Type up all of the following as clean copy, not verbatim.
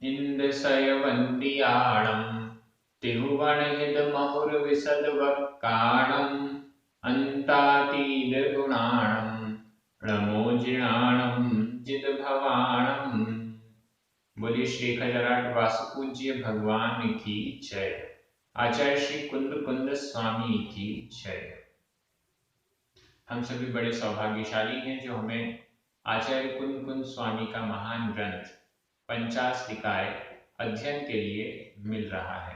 इन्दशयवन्दियाणं तिरुवणहितमहुर्विशदवक्काणम् अन्तातीतगुणाणं नमोजिणाणं जितभवाणम्। बोलिए श्री खजराट वासुपूज्य भगवान की जय। आचार्य श्री कुंद कुंद स्वामी की जय। हम सभी बड़े सौभाग्यशाली हैं जो हमें आचार्य कुंद कुंद स्वामी का महान ग्रंथ पंचाशनिकाय अध्ययन के लिए मिल रहा है।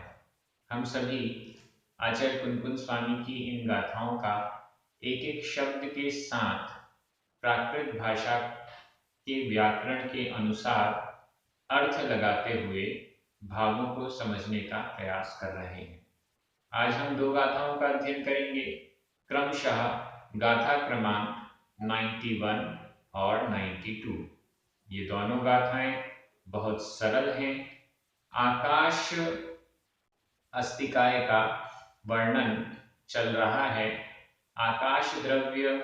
हम सभी आचार्य कुंद कुंद स्वामी की इन गाथाओं का एक एक शब्द के साथ प्राकृत भाषा के व्याकरण के अनुसार अर्थ लगाते हुए भावों को समझने का प्रयास कर रहे हैं। आज हम दो गाथाओं का अध्ययन करेंगे, क्रमशः गाथा क्रमांक 91 और 92। ये दोनों गाथाएं बहुत सरल हैं। आकाश अस्तिकाय का वर्णन चल रहा है। आकाश द्रव्य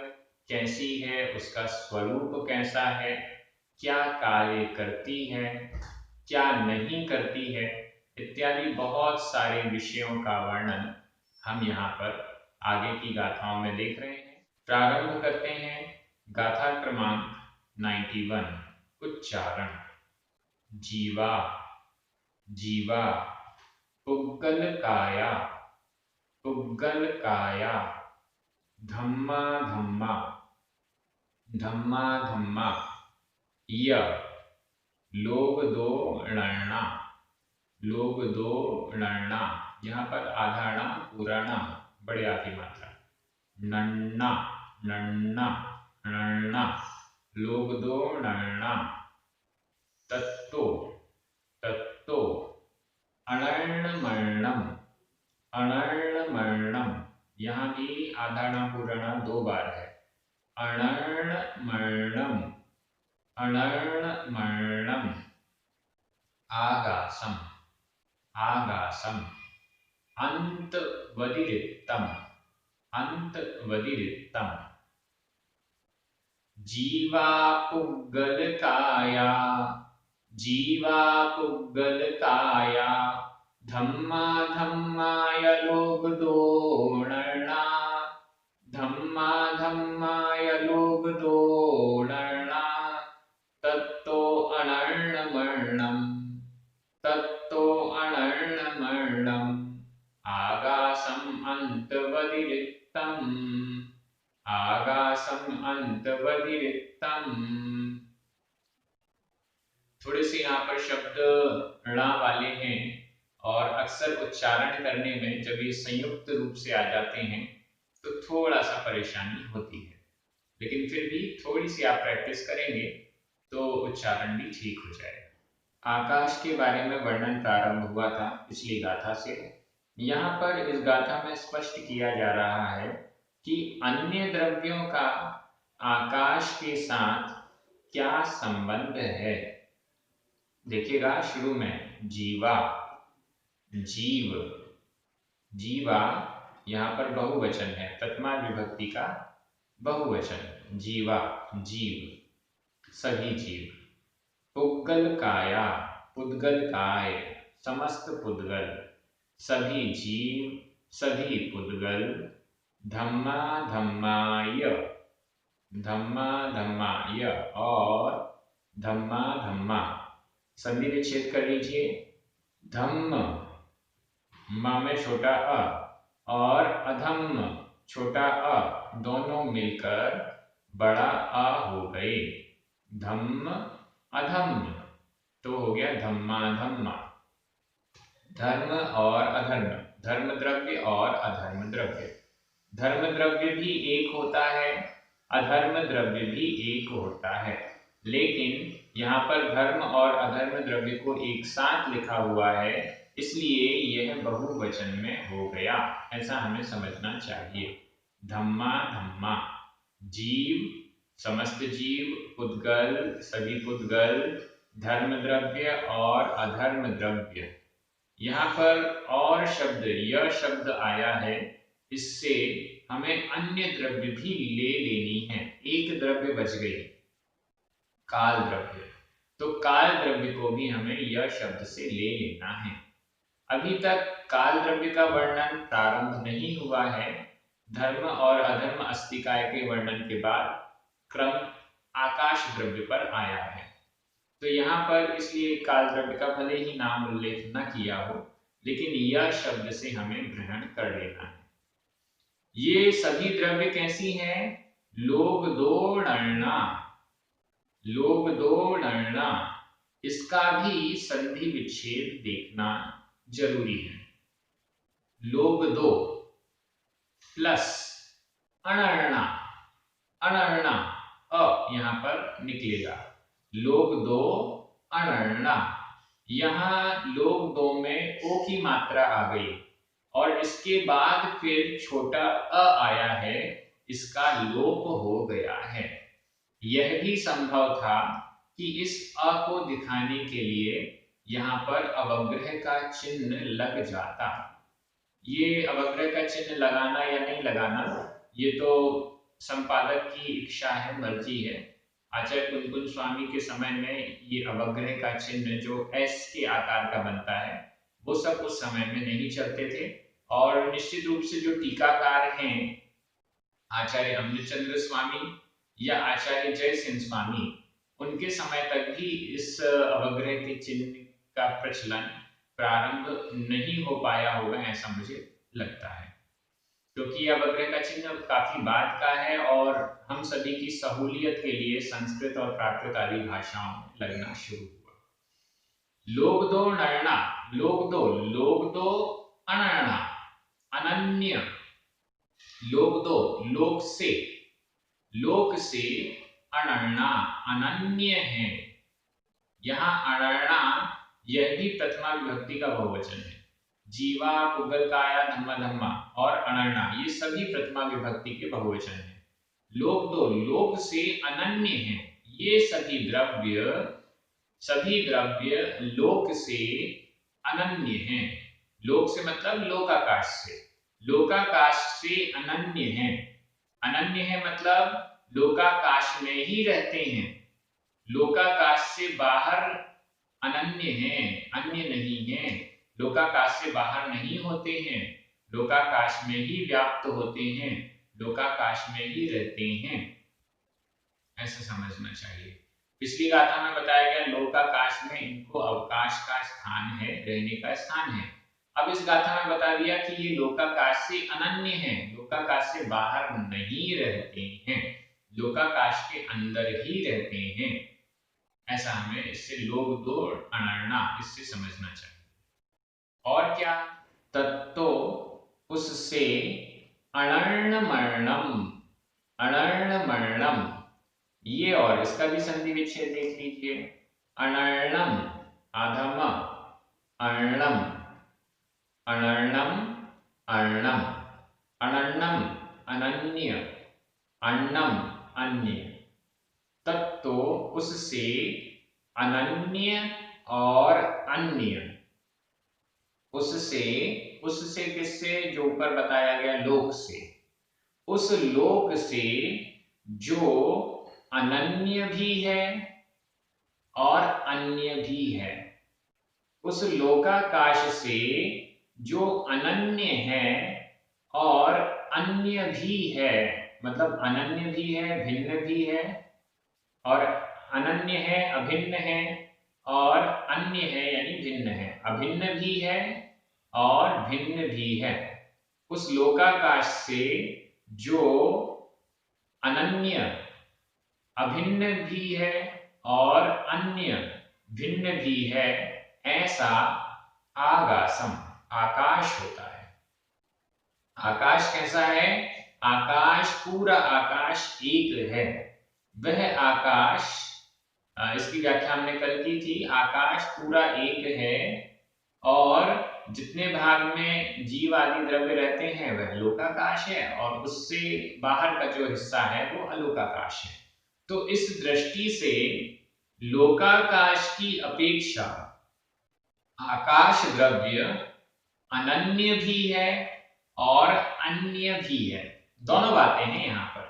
कैसी है, उसका स्वरूप कैसा है, क्या कार्य करती है, क्या नहीं करती है, इत्यादि बहुत सारे विषयों का वर्णन हम यहाँ पर आगे की गाथाओं में देख रहे हैं। प्रारंभ करते हैं गाथा क्रमांक 91। उच्चारण। जीवा जीवा, पुग्गल काया पुग्गल काया, धम्मा धम्मा धम्मा धम्मा, य लोग दो णना लोग दो णना, यहाँ पर आधा ण पूरा ण, बड़े आधी मात्रा, नन्ना नन्ना नन्ना, लोग दो णना, तत्तो तत्तो, अणर्णमर्णम अणर्णमर्णम, यहाँ भी आधा ण पूरा ण दो बार है, अणर्णमर्णम अणर्णमर्णम, आगासम आगासम, अंतवदिरिक्तम अंतवदिरिक्तम, जीवा पुग्गलकाया जीवा पुग्गलकाया, धम्मा धम्माय लोग दो णना धम्मा धम्माय लोग दो णना, तत्तो अणर्णमर्णम तत्तो अणर्णमर्णम, आगासम अंतवदिरिक्तम आगासम अंतवदिरिक्तम। थोड़े से यहाँ पर शब्द ण वाले हैं और अक्सर उच्चारण करने में जब ये संयुक्त रूप से आ जाते हैं तो थोड़ा सा परेशानी होती है, लेकिन फिर भी थोड़ी सी आप प्रैक्टिस करेंगे तो उच्चारण भी ठीक हो जाएगा। आकाश के बारे में वर्णन प्रारंभ हुआ था पिछली गाथा से। यहाँ पर इस गाथा में स्पष्ट किया जा रहा है कि अन्य द्रव्यों का आकाश के साथ क्या संबंध है। देखिएगा शुरू में जीवा, जीव, जीवा यहाँ पर बहुवचन है, तत्माद विभक्ति का बहुवचन, जीवा जीव, सभी जीव। पुद्गल काया, पुद्गल काय, समस्त पुद्गल, सभी जीव, सभी पुद्गल। धम्मा धम्माय, धम्मा धम्माय और धम्मा धम्मा, संधि विच्छेद कर लीजिए। धम्म मा में छोटा अ और अधम्म छोटा अ दोनों मिलकर बड़ा अ हो गए, धम्म अधम्म, तो हो गया धम्मा धम्मा। धर्म और अधर्म, धर्म द्रव्य और अधर्म द्रव्य। धर्म द्रव्य भी एक होता है, अधर्म द्रव्य भी एक होता है, लेकिन यहाँ पर धर्म और अधर्म द्रव्य को एक साथ लिखा हुआ है, इसलिए यह बहुवचन में हो गया, ऐसा हमें समझना चाहिए। धम्मा धम्मा, जीव, समस्त जीव, पुद्गल, सभी पुद्गल, धर्म द्रव्य और अधर्म द्रव्य। यहाँ पर और शब्द, यह शब्द आया है, इससे हमें अन्य द्रव्य भी ले लेनी है। एक द्रव्य बच गई, काल द्रव्य। तो काल द्रव्य को भी हमें यह शब्द से ले लेना है। अभी तक काल द्रव्य का वर्णन प्रारंभ नहीं हुआ है। धर्म और अधर्म अस्तिकाय के वर्णन के बाद क्रम आकाश द्रव्य पर आया है। तो यहाँ पर इसलिए काल द्रव्य का भले ही नाम उल्लेख न किया हो, लेकिन यह शब्द से हमें ग्रहण कर लेना है। ये सभी द्रव्य कैसी हैं? लोभ दो णर्णा, लोभ दो णर्णा, इसका भी संधि विच्छेद देखना जरूरी है। लोभ दो प्लस अणर्णा, अणर्णा अ यहां पर निकलेगा। लोभ दो अणर्णा, यहां लोभ दो में ओ की मात्रा आ गई और इसके बाद फिर छोटा अ आया है, इसका लोप हो गया है। यह भी संभव था कि इस अ को दिखाने के लिए यहाँ पर अवग्रह का चिन्ह लग जाता। ये अवग्रह का चिन्ह लगाना या नहीं लगाना, ये तो संपादक की इच्छा है, मर्जी है। आचार्य कुंकुन स्वामी के समय में ये अवग्रह का चिन्ह जो एस के आकार का बनता है, वो सब उस समय में नहीं चलते थे। और निश्चित रूप से जो टीकाकार हैं, आचार्य अमृतचंद्र स्वामी या आचार्य जय सिंह स्वामी, उनके समय तक भी इस अवग्रह के चिन्ह का प्रचलन प्रारंभ नहीं हो पाया होगा, ऐसा मुझे लगता है, क्योंकि अवग्रह का चिन्ह काफी बाद का है और हम सभी की सहूलियत के लिए संस्कृत और प्राकृत आदि भाषाओं में लगना शुरू हुआ। लोभ दो नर्णा, लोभ दो अनर्णा, अनन्य, लोभ दो लोक से अनर्णा, अनन्य है। यहाँ अनर्णा यह भी प्रथमा विभक्ति का बहुवचन है। जीवा, पुगलकाया, धम्मा धम्मा और अनर्णा ये सभी प्रथमा विभक्ति के बहुवचन हैं। लोक दो लोक से अनन्य हैं। ये सभी द्रव्य लोक से अनन्य हैं। लोक से मतलब लोकाकाश से, लोकाकाश से अनन्य हैं। अनन्य है मतलब लोकाकाश में ही रहते हैं, लोकाकाश से बाहर अनन्य हैं, अन्य नहीं हैं। लोकाकाश से बाहर नहीं होते हैं, लोकाकाश में ही व्याप्त होते हैं, लोकाकाश में ही रहते हैं, ऐसा समझना चाहिए। पिछली गाथा में बताया गया लोकाकाश में इनको अवकाश का स्थान है, रहने का स्थान है। अब इस गाथा में बता दिया कि ये लोकाकाश से अनन्य हैं, लोकाकाश से बाहर नहीं रहते हैं, लोकाकाश के अंदर ही रहते हैं। ऐसा हमें इससे लोभ दो अनर्णा इससे समझना चाहिए। और क्या? तत्तो उससे अनर्णमर्णम, अनर्णमर्णम, ये और इसका भी संधि विच्छेद देख लीजिए। अनर्णम अधम, अर्णम, अनर्णम अर्णम, अनर्णम अनन्य, अन्नम अन्य। तत्तो उससे अनन्य और अन्य, उससे किससे? जो ऊपर बताया गया लोक से, उस लोक से जो अनन्य भी है और अन्य भी है, उस लोकाकाश से जो अनन्य है और अन्य भी है, मतलब अनन्य भी है, भिन्न भी है, और अनन्य है, अभिन्न है, और अन्य है यानी भिन्न है, अभिन्न भी है और भिन्न भी है। उस लोकाकाश से जो अनन्य, अभिन्न भी है और अन्य भिन्न भी है, ऐसा आकाशम, आकाश होता है। आकाश कैसा है? आकाश, पूरा आकाश एक है। वह आकाश, इसकी व्याख्या हमने कल की थी। आकाश पूरा एक है और जितने भाग में जीव आदि द्रव्य रहते हैं वह लोकाकाश है, और उससे बाहर का जो हिस्सा है वो अलोकाकाश है। तो इस दृष्टि से लोकाकाश की अपेक्षा आकाश द्रव्य अनन्य भी है और अन्य भी है। दोनों बातें हैं यहाँ पर।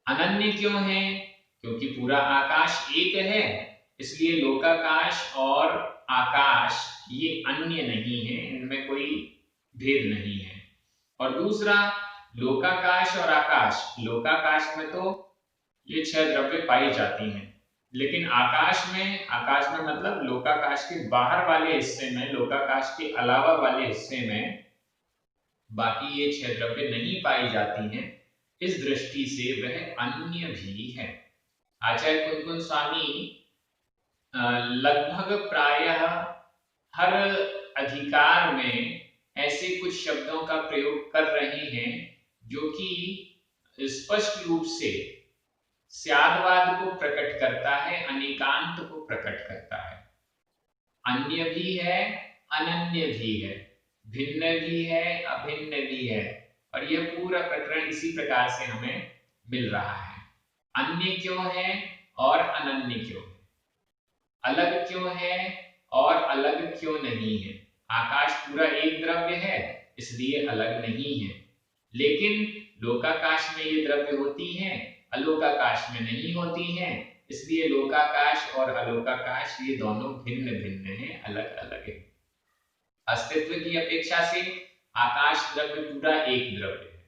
अनन्य क्यों है? क्योंकि पूरा आकाश एक है, इसलिए लोकाकाश और आकाश ये अन्य नहीं है, इनमें कोई भेद नहीं है। और दूसरा, लोकाकाश और आकाश, लोकाकाश में तो ये 6 द्रव्य पाई जाती हैं, लेकिन आकाश में मतलब लोकाकाश के बाहर वाले हिस्से में, लोकाकाश के अलावा वाले हिस्से में बाकी ये 6 द्रव्य नहीं पाई जाती हैं। इस दृष्टि से वह अन्य भी है। आचार्य कुंकुन स्वामी लगभग प्रायः हर अधिकार में ऐसे कुछ शब्दों का प्रयोग कर रहे हैं जो कि स्पष्ट रूप से स्यादवाद को प्रकट करता है, अनेकांत को प्रकट करता है। अन्य भी है, अनन्य भी है, भिन्न भी है, अभिन्न भी है, और यह पूरा प्रकरण इसी प्रकार से हमें मिल रहा है। अन्य क्यों है और अनन्य क्यों है, अलग क्यों है और अलग क्यों नहीं है। आकाश पूरा एक द्रव्य है, इसलिए अलग नहीं है, लेकिन लोकाकाश में ये द्रव्य होती हैं, अलोकाकाश में नहीं होती हैं, इसलिए लोकाकाश और अलोकाकाश ये दोनों भिन्न भिन्न हैं, अलग अलग है। अस्तित्व की अपेक्षा से आकाश द्रव्य पूरा एक द्रव्य है,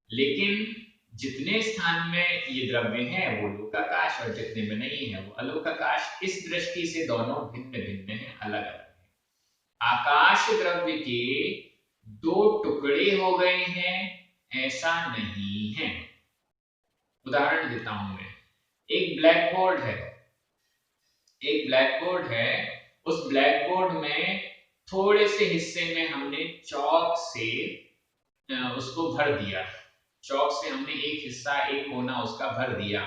लेकिन जितने स्थान में ये द्रव्य हैं वो लोकाकाश, और जितने में नहीं है वो अलोकाकाश। इस दृष्टि से दोनों भिन्न भिन्न हैं, अलग अलग हैं। आकाश द्रव्य के 2 टुकड़े हो गए हैं ऐसा नहीं है। उदाहरण देता हूं मैं, एक ब्लैक बोर्ड है, उस ब्लैक बोर्ड में थोड़े से हिस्से में हमने चौक से उसको भर दिया, चौक से हमने एक हिस्सा, एक कोना उसका भर दिया।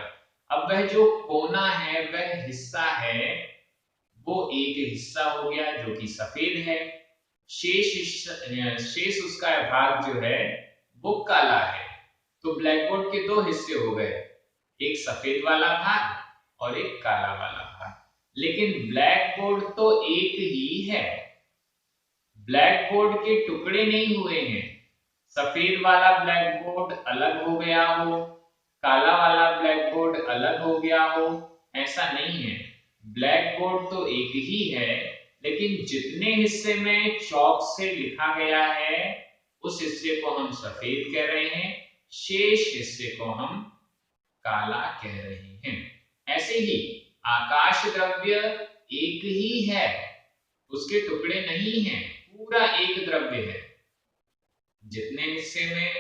अब वह जो कोना है, वह हिस्सा है, वो एक हिस्सा हो गया जो कि सफेद है, शेष उसका भाग जो है वो काला है। तो ब्लैक बोर्ड के 2 हिस्से हो गए, एक सफेद वाला भाग और एक काला वाला भाग। लेकिन ब्लैक बोर्ड तो एक ही है, ब्लैक बोर्ड के टुकड़े नहीं हुए हैं। सफेद वाला ब्लैक बोर्ड अलग हो गया हो, काला वाला ब्लैक बोर्ड अलग हो गया हो, ऐसा नहीं है। ब्लैक बोर्ड तो एक ही है, लेकिन जितने हिस्से में चौक से लिखा गया है उस हिस्से को हम सफेद कह रहे हैं, शेष हिस्से को हम काला कह रहे हैं। ऐसे ही आकाश द्रव्य एक ही है, उसके टुकड़े नहीं हैं, पूरा एक द्रव्य है। जितने हिस्से में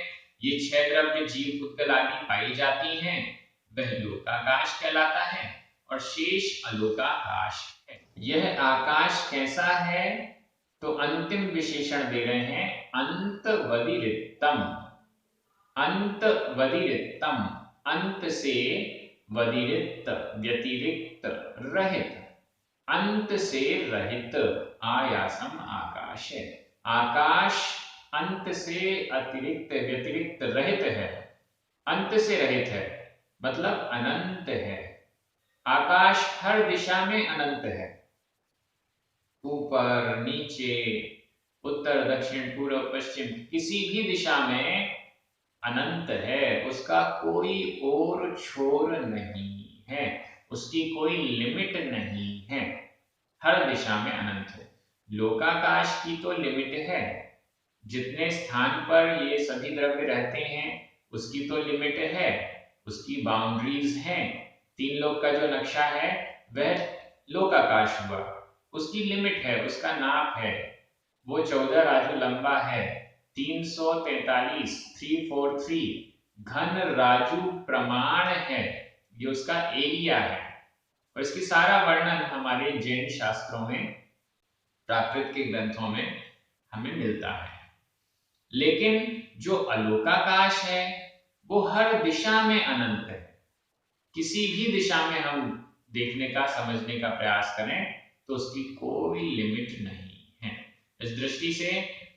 ये 6 द्रव्य जीव उत्कल आदि पाई जाती हैं वह लोकाकाश कहलाता है, और शेष अलोकाकाश है। यह आकाश कैसा है, तो अंतिम विशेषण दे रहे हैं अंतवदिरिक्तम। अंतवदिरिक्तम, अंत से वदिरिक्त व्यतिरिक्त रहित, अंत से रहित आयासम आकाश है। आकाश अंत से अतिरिक्त व्यतिरिक्त रहित है, अंत से रहित है मतलब अनंत है। आकाश हर दिशा में अनंत है, ऊपर नीचे, उत्तर दक्षिण पूर्व पश्चिम, किसी भी दिशा में अनंत है, उसका कोई और छोर नहीं है, उसकी कोई लिमिट नहीं है, हर दिशा में अनंत है। लोकाकाश की तो लिमिट है, जितने स्थान पर ये सभी द्रव्य रहते हैं उसकी तो लिमिट है, उसकी बाउंड्रीज हैं। 3 लोक का जो नक्शा है वह लोकाकाश हुआ, उसकी लिमिट है, उसका नाप है, वो 14 राजू लंबा है, 343 घन राजू प्रमाण है, ये उसका एरिया है। और इसकी सारा वर्णन हमारे जैन शास्त्रों में, प्राकृत के ग्रंथों में हमें मिलता है। लेकिन जो अलोकाकाश है वो हर दिशा में अनंत है, किसी भी दिशा में हम देखने का, समझने का प्रयास करें तो उसकी कोई लिमिट नहीं है। इस दृष्टि से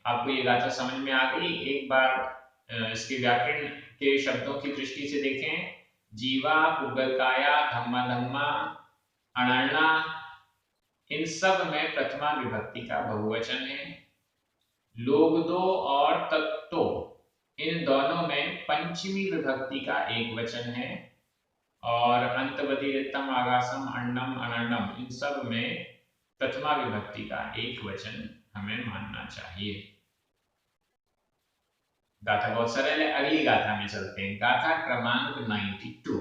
आपको ये गाथा समझ में आ गई। एक बार इसके व्याकरण के शब्दों की दृष्टि से देखें, जीवा, पुगलकाया, धम्मा धम्मा, अणर्णा, इन सब में प्रथमा विभक्ति का बहुवचन है। लोगदो और तत्तो, इन दोनों में पंचमी विभक्ति का एक वचन है। और अंतवधिरिक्तम, आगासम, अन्नम, अनन्नम, इन सब में प्रथमा विभक्ति का एक वचन हमें मानना चाहिए। गाथा बहुत सरल है। अगली गाथा में चलते हैं, गाथा क्रमांक 92।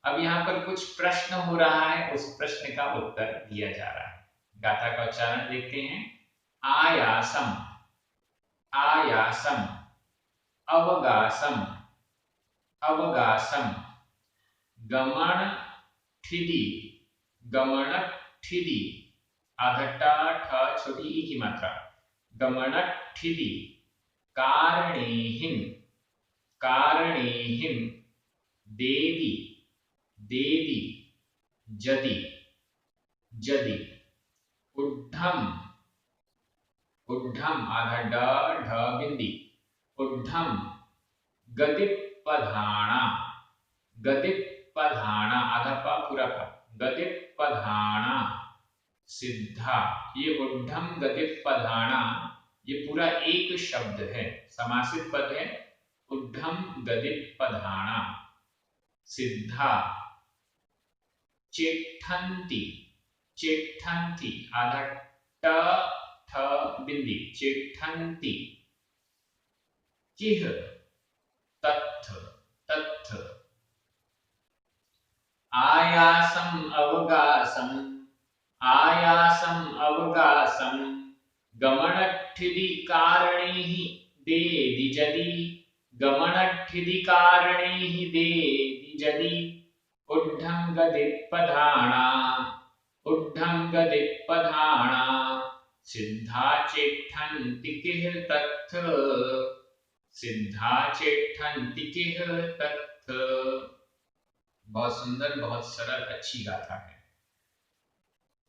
अब यहाँ पर कुछ प्रश्न हो रहा है, उस प्रश्न का उत्तर दिया जा रहा है। गाथा का उच्चारण देखते हैं। आयासम, आयासम, अवगासम, अवगासम, गमन ठिदी, गमन ठिदी, आधा ठ छोटी ई की मात्रा, गमन ठिदी, कारणेहिम, कारणेहिम, देदी, देदी, जदि, जदि, उड्ढम, उड्ढम, आधा ढ बिंदी, उड्ढम, गदिपधाना, गदिपधाना, आधा प पूरा प, गदिपधाना, सिद्धा। ये उड्ढम गदिपधाना ये पूरा एक शब्द है, समासित पद है। उड्ढम गदिपधाना, सिद्धा। चेट्ठन्ति, चेट्ठन्ति, आधा ट ठ बिंदी, चेट्ठन्ति, किह, तत्थ, तत्थ। आयासम अवगासम, आयासम अवगासम, गमनठिदि कारणैः देदि जदि, गमनठिदि कारणैः देदि जदि, उड्ढं गदिपधाना, उड्ढं गदिपधाना, सिद्धा चेट्ठन्ति किह तत्थ, सिद्धा चेट्ठन्ति किह तत्थ। बहुत सुंदर, बहुत सरल, अच्छी गाथा है।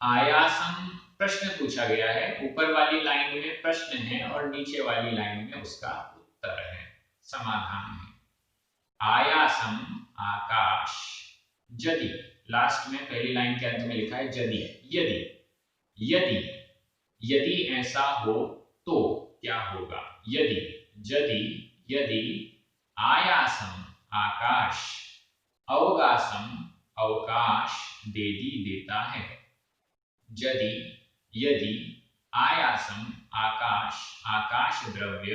आयासम प्रश्न पूछा गया है, ऊपर वाली लाइन में प्रश्न है और नीचे वाली लाइन में उसका उत्तर है, समाधान है। आयासम आकाश, यदि, लास्ट में पहली लाइन के अंत में लिखा है यदि, यदि, यदि, यदि ऐसा हो तो क्या होगा। यदि, यदि, यदि, आयासम आकाश, अवगासम अवकाश, देदी देता है। यदि, यदि, आयासम आकाश, आकाश द्रव्य,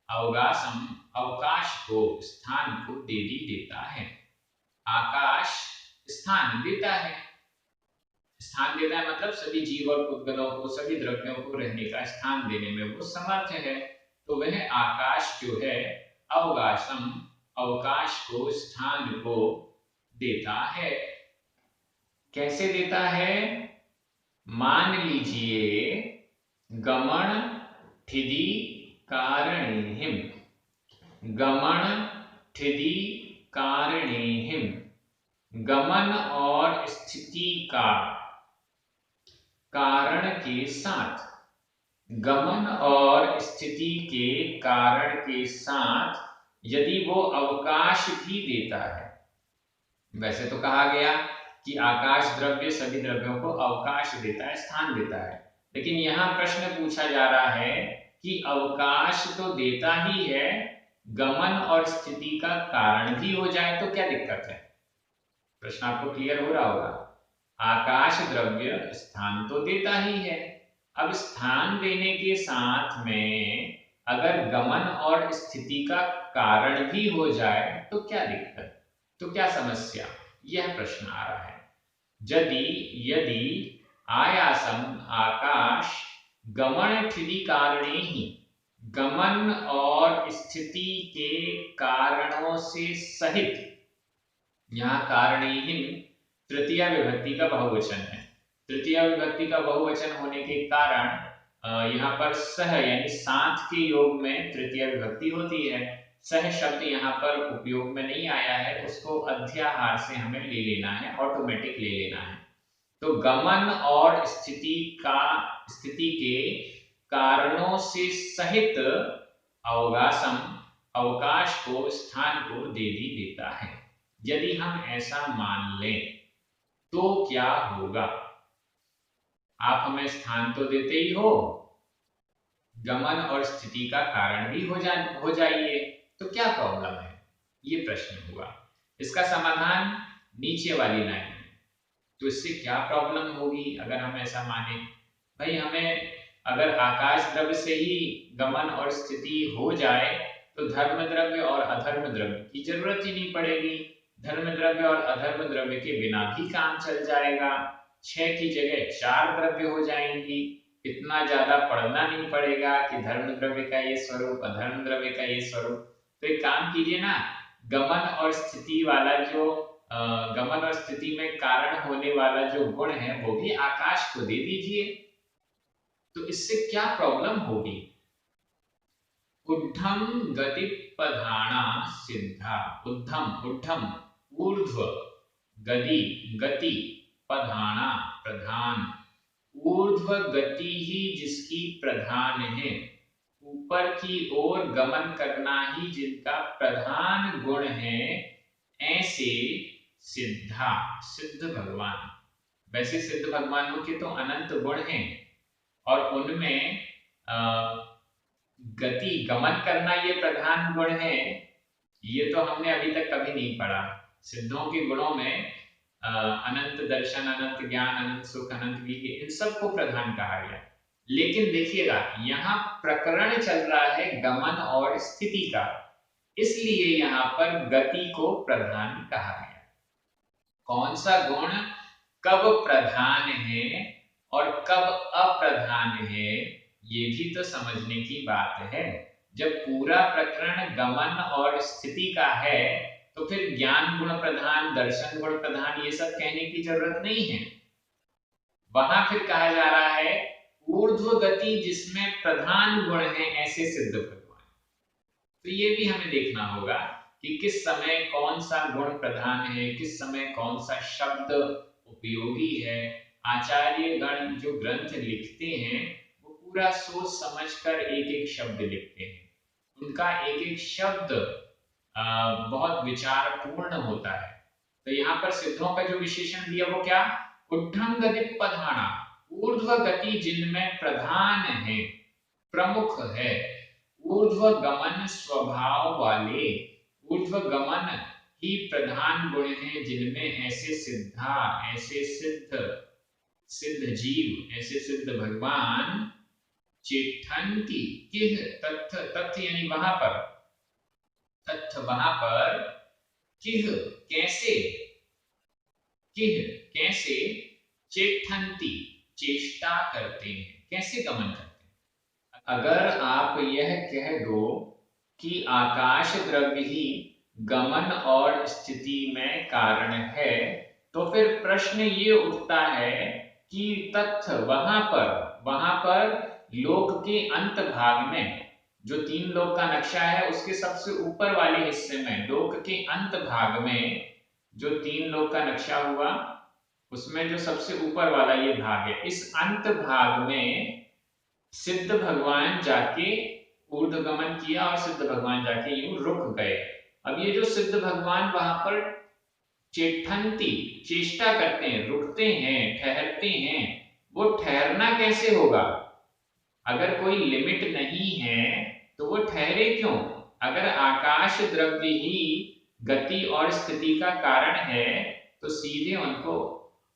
अवगासम अवकाश को, स्थान को, देदी देता है। आकाश स्थान देता है, स्थान देता है मतलब सभी जीव और उद्गतों को, सभी द्रव्यों को रहने का स्थान देने में वो समर्थ है। तो वह आकाश जो है अवगासम अवकाश को, स्थान को देता है। कैसे देता है? मान लीजिए गमन ठिदी कारणेहिम, गमन ठिदी कारणेहिम, गमन और स्थिति का कारण के साथ, गमन और स्थिति के कारण के साथ यदि वो अवकाश भी देता है। वैसे तो कहा गया कि आकाश द्रव्य सभी द्रव्यों को अवकाश देता है, स्थान देता है, लेकिन यहाँ प्रश्न पूछा जा रहा है कि अवकाश तो देता ही है, गमन और स्थिति का कारण भी हो जाए तो क्या दिक्कत है? प्रश्न आपको क्लियर हो रहा होगा। आकाश द्रव्य स्थान तो देता ही है, अब स्थान देने के साथ में अगर गमन और स्थिति का कारण भी हो जाए तो क्या दिक्कत, तो क्या समस्या, यह प्रश्न आ रहा है। यदि, यदि आयासम आकाश गमन ठिदी कारणे ही, गमन और स्थिति के कारणों से सहित, यहाँ कारणेहिम तृतीया विभक्ति का बहुवचन है। तृतीया विभक्ति का बहुवचन होने के कारण यहाँ पर सह यानी साथ के योग में तृतीया विभक्ति होती है। सह शब्द यहाँ पर उपयोग में नहीं आया है, उसको अध्याहार से हमें ले लेना है, ऑटोमेटिक ले लेना है। तो गमन और स्थिति के कारणों से सहित अवगासम अवकाश को, स्थान को देदी देता है। यदि हम ऐसा मान लें तो क्या होगा? आप हमें स्थान तो देते ही हो, गमन और स्थिति का कारण भी हो जाइए, तो क्या प्रॉब्लम है? ये प्रश्न हुआ। इसका समाधान नीचे वाली लाइन में। तो इससे क्या प्रॉब्लम होगी अगर हम ऐसा माने? भाई हमें अगर आकाश द्रव्य से ही गमन और स्थिति हो जाए तो धर्म द्रव्य और अधर्म द्रव्य की जरूरत ही नहीं पड़ेगी। धर्म द्रव्य और अधर्म द्रव्य के बिना भी काम चल जाएगा। 6 की जगह 4 द्रव्य हो जाएंगी। इतना ज्यादा पढ़ना नहीं पड़ेगा कि धर्म द्रव्य का ये स्वरूप, अधर्म द्रव्य का ये स्वरूप। तो एक काम कीजिए ना, गमन और स्थिति वाला जो गमन और स्थिति में कारण होने वाला जो गुण है वो भी आकाश को दे दीजिए। तो इससे क्या प्रॉब्लम होगी? ऊर्ध्वम गति प्रधाना सिद्धा। ऊर्ध्वम ऊर्ध्वम ऊर्ध्व, गति गति, प्रधाना प्रधान, ऊर्ध्व गति ही जिसकी प्रधान है, ऊपर की ओर गमन करना ही जिनका प्रधान गुण है, ऐसे सिद्धा, सिद्ध भगवान। वैसे सिद्ध भगवानों के तो अनंत गुण हैं और उनमें गति, गमन करना ये प्रधान गुण है। ये तो हमने अभी तक कभी नहीं पढ़ा। सिद्धों के गुणों में अनंत दर्शन, अनंत ज्ञान, अनंत सुख, अनंत वीर्य, इन सबको प्रधान कहा गया। लेकिन देखिएगा यहाँ प्रकरण चल रहा है गमन और स्थिति का, इसलिए यहाँ पर गति को प्रधान कहा गया। कौन सा गुण कब प्रधान है और कब अप्रधान है, ये भी तो समझने की बात है। जब पूरा प्रकरण गमन और स्थिति का है तो फिर ज्ञान गुण प्रधान, दर्शन गुण प्रधान, ये सब कहने की जरूरत नहीं है। वहां फिर कहा जा रहा है ऊर्ध्व गति जिसमें प्रधान गुण है, ऐसे सिद्ध भगवान। तो ये भी हमें देखना होगा कि किस समय कौन सा गुण प्रधान है, किस समय कौन सा शब्द उपयोगी है। आचार्य गण जो ग्रंथ लिखते हैं वो पूरा सोच समझकर एक एक शब्द लिखते हैं। उनका एक एक शब्द बहुत विचारपूर्ण होता है। तो यहाँ पर सिद्धों का जो विशेषण दिया वो क्या? ऊर्ध्वम गति प्रधाना, ऊर्ध्व गति जिनमें प्रधान है, प्रमुख है, ऊर्ध्व गमन स्वभाव वाले, ऊर्ध्व गमन ही प्रधान गुण है जिनमें ऐसे सिद्धा, ऐसे सिद्ध, सिद्ध जीव, ऐसे सिद्ध भगवान चेठन्ति, किह तथ्य, तथ्य यानी वहां पर, तथ्य वहां पर, किह कैसे, किह कैसे, चेठन्ति चेष्टा करते हैं, कैसे गमन करते हैं। अगर आप यह कह दो कि आकाश द्रव्य ही गमन और स्थिति में कारण है, तो फिर प्रश्न ये उठता है कि तथ्य वहां पर लोक के अंत भाग में, जो 3 लोक का नक्शा है उसके सबसे ऊपर वाले हिस्से में, लोक के अंत भाग में जो 3 लोक का नक्शा हुआ उसमें जो सबसे ऊपर वाला ये भाग है, इस अंत भाग में सिद्ध भगवान जाके ऊर्ध्वगमन किया और सिद्ध भगवान जाके यूं रुक गए। अब ये जो सिद्ध भगवान वहां पर चेठन्ति चेष्टा करते हैं, रुकते हैं, ठहरते हैं, वो ठहरना कैसे होगा? अगर कोई लिमिट नहीं है तो वो ठहरे क्यों? अगर आकाश द्रव्य ही गति और स्थिति का कारण है तो सीधे उनको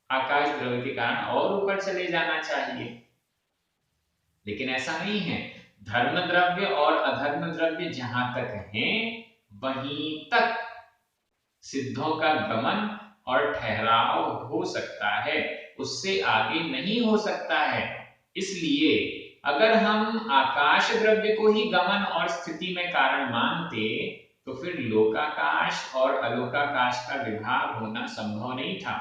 आकाश द्रव्य के कारण और ऊपर चले जाना चाहिए, लेकिन ऐसा नहीं है। धर्म द्रव्य और अधर्म द्रव्य जहां तक हैं वहीं तक सिद्धों का गमन और ठहराव हो सकता है, उससे आगे नहीं हो सकता है। इसलिए अगर हम आकाश द्रव्य को ही गमन और स्थिति में कारण मानते तो फिर लोकाकाश और अलोकाकाश का विभाग होना संभव नहीं था।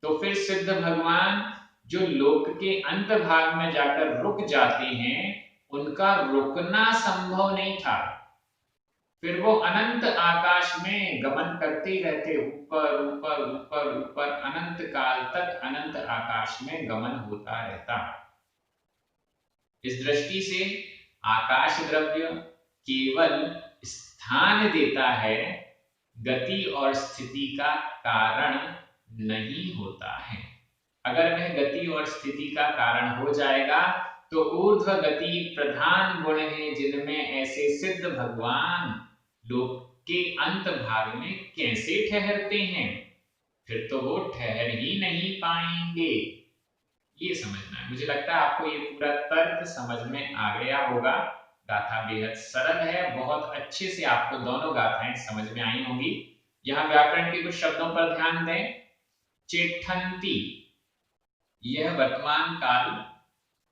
तो फिर सिद्ध भगवान जो लोक के अंत भाग में जाकर रुक जाते हैं, उनका रुकना संभव नहीं था। फिर वो अनंत आकाश में गमन करते रहते, ऊपर ऊपर ऊपर ऊपर, अनंत काल तक अनंत आकाश में गमन होता रहता। इस दृष्टि से आकाश द्रव्य केवल स्थान देता है, गति और स्थिति का कारण नहीं होता है। अगर वह गति और स्थिति का कारण हो जाएगा तो ऊर्ध्व गति प्रधान गुण है जिनमें ऐसे सिद्ध भगवान लोक के अंत भाग में कैसे ठहरते हैं? फिर तो वो ठहर ही नहीं पाएंगे। ये समझना है। मुझे लगता है आपको ये पूरा तर्क समझ में आ गया होगा। गाथा बेहद सरल है, बहुत अच्छे से आपको दोनों गाथाएं समझ में आई होंगी। यहाँ व्याकरण के कुछ शब्दों पर ध्यान दें। चेठंती, यह वर्तमान काल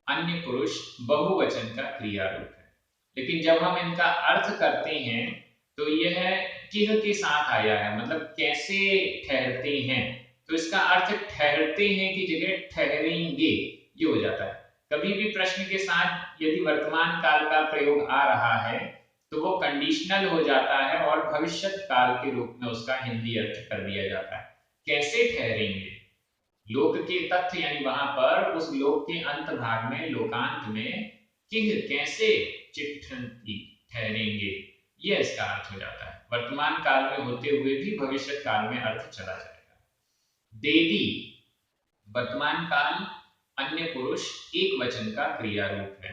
अन्य पुरुष बहुवचन का क्रिया रूप है, लेकिन जब हम इनका अर्थ करते हैं तो यह किह के साथ आया है, मतलब कैसे ठहरते हैं, तो इसका अर्थ ठहरते हैं की जगह ठहरेंगे ये हो जाता है। कभी भी प्रश्न के साथ यदि वर्तमान काल का प्रयोग आ रहा है तो वो कंडीशनल हो जाता है और भविष्यत काल के रूप में उसका हिंदी अर्थ कर दिया जाता है। कैसे ठहरेंगे, लोक के तथ्य यानी वहां पर उस लोक के अंत भाग में लोकांत में किह कैसे चिट्ठंती ठहरेंगे, ये इसका अर्थ हो जाता है। वर्तमान काल में होते हुए भी भविष्य काल में अर्थ चला जाएगा। देदी, वर्तमान काल अन्य पुरुष एक वचन का क्रिया रूप है।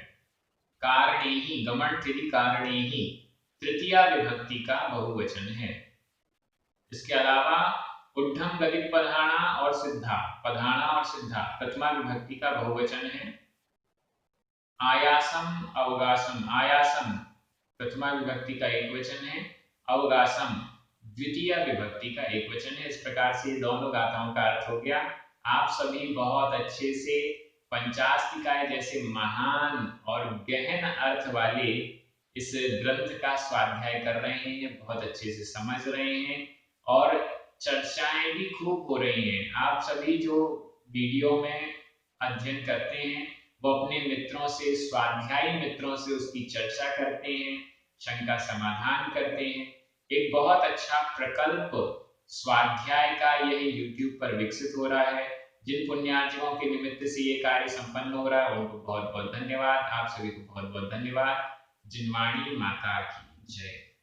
कारणे ही, गमन थिति कारणे ही तृतीया विभक्ति का बहुवचन है। इसके अलावा उद्धम गदित पधाना और सिद्धा, पधाना और सिद्धा प्रथमा विभक्ति का बहुवचन है। आयासम अवगासम, आयासम प्रथमा विभक्ति का एक वचन है, अवगासम द्वितीय विभक्ति का एक वचन है। इस प्रकार से दोनों गाथाओं का अर्थ हो गया। आप सभी बहुत अच्छे से पंचास्तिकाय जैसे महान और गहन अर्थ वाले इस ग्रंथ का स्वाध्याय कर रहे हैं, बहुत अच्छे से समझ रहे हैं और चर्चाएं भी खूब हो रही हैं। आप सभी जो वीडियो में अध्ययन करते हैं वो अपने मित्रों से, स्वाध्यायी मित्रों से उसकी चर्चा करते हैं, शंका समाधान करते हैं। एक बहुत अच्छा प्रकल्प स्वाध्याय का यह YouTube पर विकसित हो रहा है। जिन पुण्यार्थियों के निमित्त से ये कार्य संपन्न हो रहा है उनको बहुत बहुत धन्यवाद। आप सभी को बहुत बहुत धन्यवाद। जिनवाणी माता की जय।